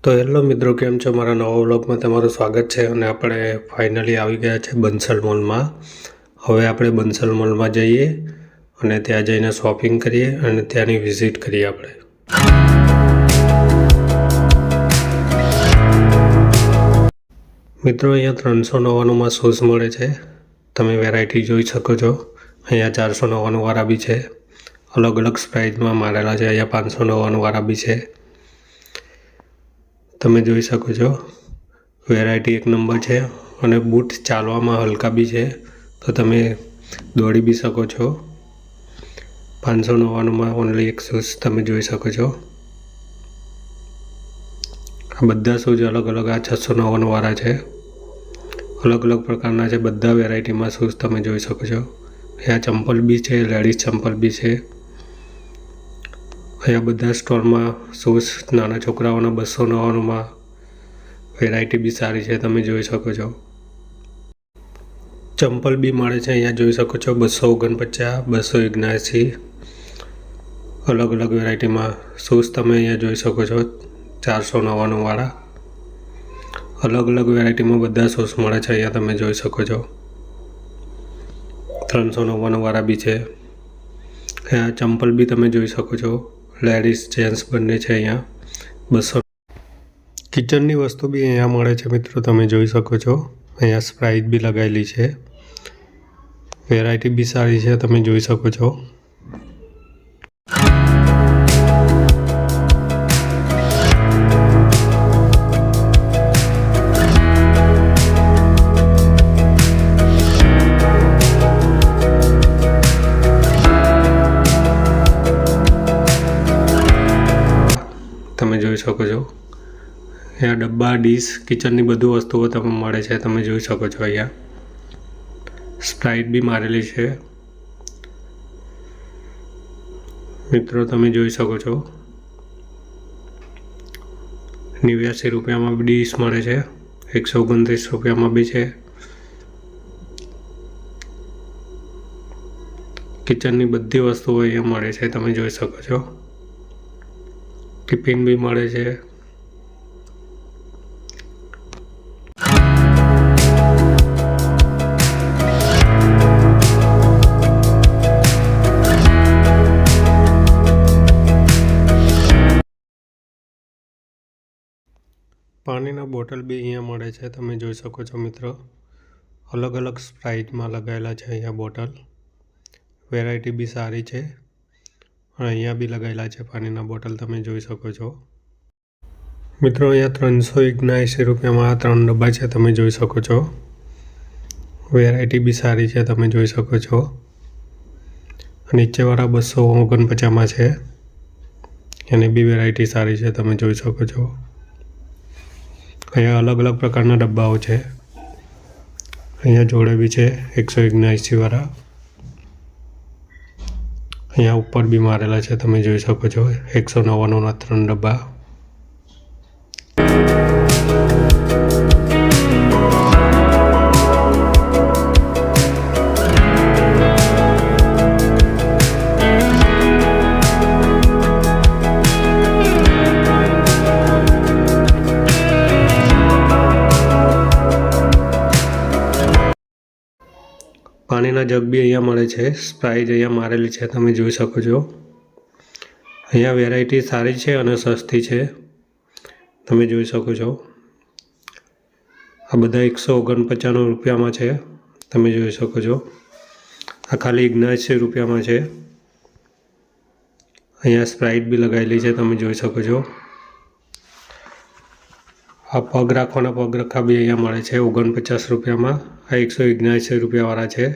તો હેલો મિત્રો, કેમ છો? મારા નવા વ્લોગમાં તમારું સ્વાગત છે. અને આપણે ફાઇનલી આવી ગયા છે બંસલ મોલમાં. હવે આપણે બંસલ મોલમાં જઈએ અને ત્યાં જઈને શોપિંગ કરીએ અને ત્યાંની વિઝિટ કરીએ આપણે. મિત્રો, અહીંયા 399માં શૂઝ મળે છે. તમે વેરાયટી જોઈ શકો છો. અહીંયા 499 વાળા બી છે. અલગ અલગ પ્રાઇઝમાં મારેલા છે. અહીંયા 599 વાળા બી છે. તમે જોઈ શકો છો, વેરાયટી એક નંબર છે. અને બૂટ ચાલવામાં હલકા બી છે, તો તમે દોડી બી શકો છો. 599માં ઓનલી એક શૂઝ તમે જોઈ શકો છો. આ બધા શૂઝ અલગ અલગ, આ 699 વાળા છે. અલગ અલગ પ્રકારના છે. બધા વેરાયટીમાં શૂઝ તમે જોઈ શકો છો. અહીંયા ચંપલ બી છે, લેડીઝ ચંપલ બી છે. અહીંયા બધા સ્ટોરમાં શૂઝ નાના છોકરાઓના 299માં વેરાયટી બી સારી છે, તમે જોઈ શકો છો. ચંપલ બી મળે છે, અહીંયા જોઈ શકો છો. 249, 279 અલગ અલગ વેરાયટીમાં શૂઝ તમે અહીંયા જોઈ શકો છો. 499 વાળા અલગ અલગ વેરાયટીમાં બધા શૂઝ મળે છે. અહીંયા તમે જોઈ શકો છો. 399 વાળા બી છે. અહીંયા ચંપલ બી તમે જોઈ શકો છો. લેડીઝ જેન્ટ્સ બંને છે. અહીંયા 200. કિચનની વસ્તુ બી અહીંયા મળે છે મિત્રો, તમે જોઈ શકો છો. અહીંયા સ્પ્રાઇટ બી લગાવેલી છે. વેરાયટી બી સારી છે, તમે જોઈ શકો છો. તમે જોઈ શકો છો. અહીંયા ડબ્બા, ડીશ, કિચનની બધું વસ્તુઓ તમે મળે છે, તમે જોઈ શકો છો. અહીંયા સ્પ્રાઇટ બી મારેલી છે મિત્રો, તમે જોઈ શકો છો. 89 રૂપિયામાં બી ડીશ મળે છે. 129 રૂપિયામાં બી છે. કિચનની બધી વસ્તુઓ અહીંયા મળે છે, તમે જોઈ શકો છો. ટિફિન બી મળે છે. પાણીના બોટલ બી અહીંયા મળે છે, તમે જોઈ શકો છો મિત્રો. અલગ અલગ સ્પ્રાઇટમાં લગાવેલા છે અહીંયા બોટલ. વેરાયટી બી સારી છે. અહીંયા બી લગાવેલા છે પાણીના બોટલ, તમે જોઈ શકો છો. મિત્રો, અહીંયા 379 રૂપિયામાં આ 3 ડબ્બા છે, તમે જોઈ શકો છો. વેરાયટી બી સારી છે, તમે જોઈ શકો છો. નીચેવાળા 249માં છે. એની બી વેરાયટી સારી છે, તમે જોઈ શકો છો. અહીંયા અલગ અલગ પ્રકારના ડબ્બાઓ છે. અહીંયા જોડે બી છે 179 વાળા. અહીંયા ઉપર બી મારેલા છે, તમે જોઈ શકો છો. 199ના 3 ડબ્બા. પાણીના જગ બી અહીંયા મળે છે. સ્પ્રાઇટ અહીંયા મારેલી છે, તમે જોઈ શકો છો. અહીંયા વેરાયટી સારી છે અને સસ્તી છે, તમે જોઈ શકો છો. આ બધા 149 રૂપિયામાં છે, તમે જોઈ શકો છો. આ ખાલી 79 રૂપિયામાં છે. અહીંયા સ્પ્રાઇટ બી લગાવેલી છે, તમે જોઈ શકો છો. આ પગ રાખવાના પગ રખા બી અહીંયા મળે છે 49 રૂપિયામાં. આ 179 રૂપિયાવાળા છે.